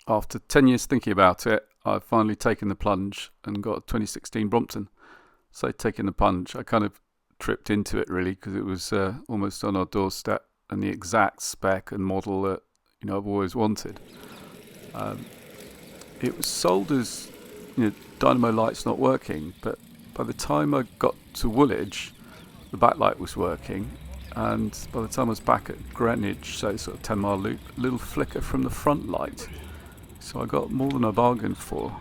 After 10 years thinking about it, I've finally taken the plunge and got a 2016 Brompton. So taking the plunge, I kind of tripped into it really because it was almost on our doorstep and the exact spec and model that I've always wanted. It was sold as dynamo lights not working, but by the time I got to Woolwich, the backlight was working, and by the time I was back at Greenwich, so sort of 10-mile loop, a little flicker from the front light. So I got more than I bargained for.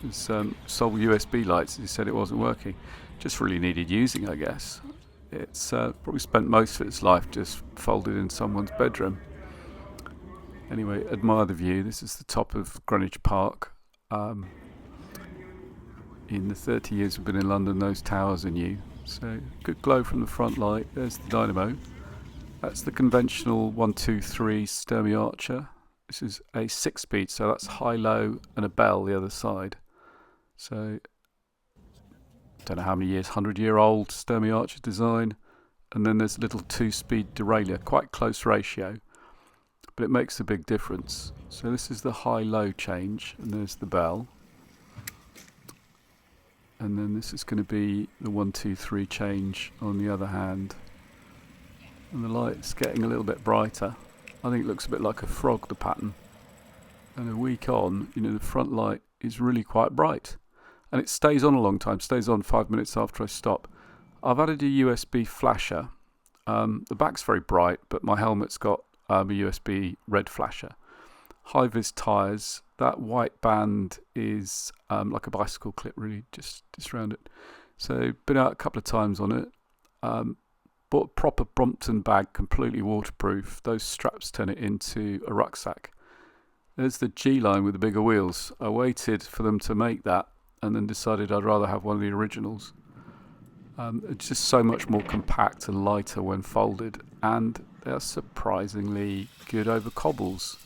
It's sold USB lights. He said it wasn't working. Just really needed using, I guess. It's probably spent most of its life just folded in someone's bedroom. Anyway, admire the view. This is the top of Greenwich Park. In the 30 years we've been in London, those towers are new. So good glow from the front light. There's the dynamo. That's the conventional 123 Sturmy Archer. This is a 6-speed, so that's high-low and a bell the other side. So, don't know how many years, 100-year-old Sturmy Archer design. And then there's a little 2-speed derailleur, quite close ratio, but it makes a big difference. So this is the high-low change, and there's the bell. And then this is going to be the 1-2-3 change on the other hand. And the light's getting a little bit brighter. I think it looks a bit like a frog, the pattern. And a week on, the front light is really quite bright. And it stays on a long time, stays on 5 minutes after I stop. I've added a USB flasher. The back's very bright, but my helmet's got a USB red flasher. High-vis tyres. That white band is like a bicycle clip, really, just around it. So, been out a couple of times on it. Bought a proper Brompton bag, completely waterproof. Those straps turn it into a rucksack. There's the G-line with the bigger wheels. I waited for them to make that and then decided I'd rather have one of the originals. It's just so much more compact and lighter when folded, and they're surprisingly good over cobbles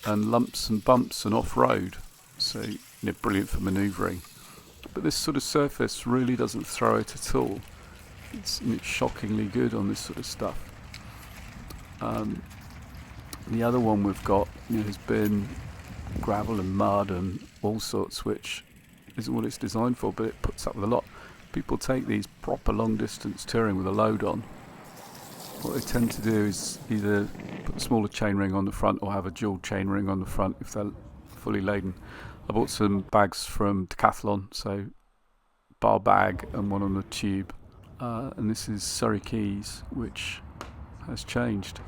and lumps and bumps and off-road. So, brilliant for manoeuvring. But this sort of surface really doesn't throw it at all. It's shockingly good on this sort of stuff. The other one we've got has been gravel and mud and all sorts, which isn't what it's designed for, but it puts up with a lot. People take these proper long distance touring with a load on. What they tend to do is either put a smaller chainring on the front or have a dual chainring on the front if they're fully laden. I bought some bags from Decathlon, so bar bag and one on the tube. And this is Surrey Keys, which has changed.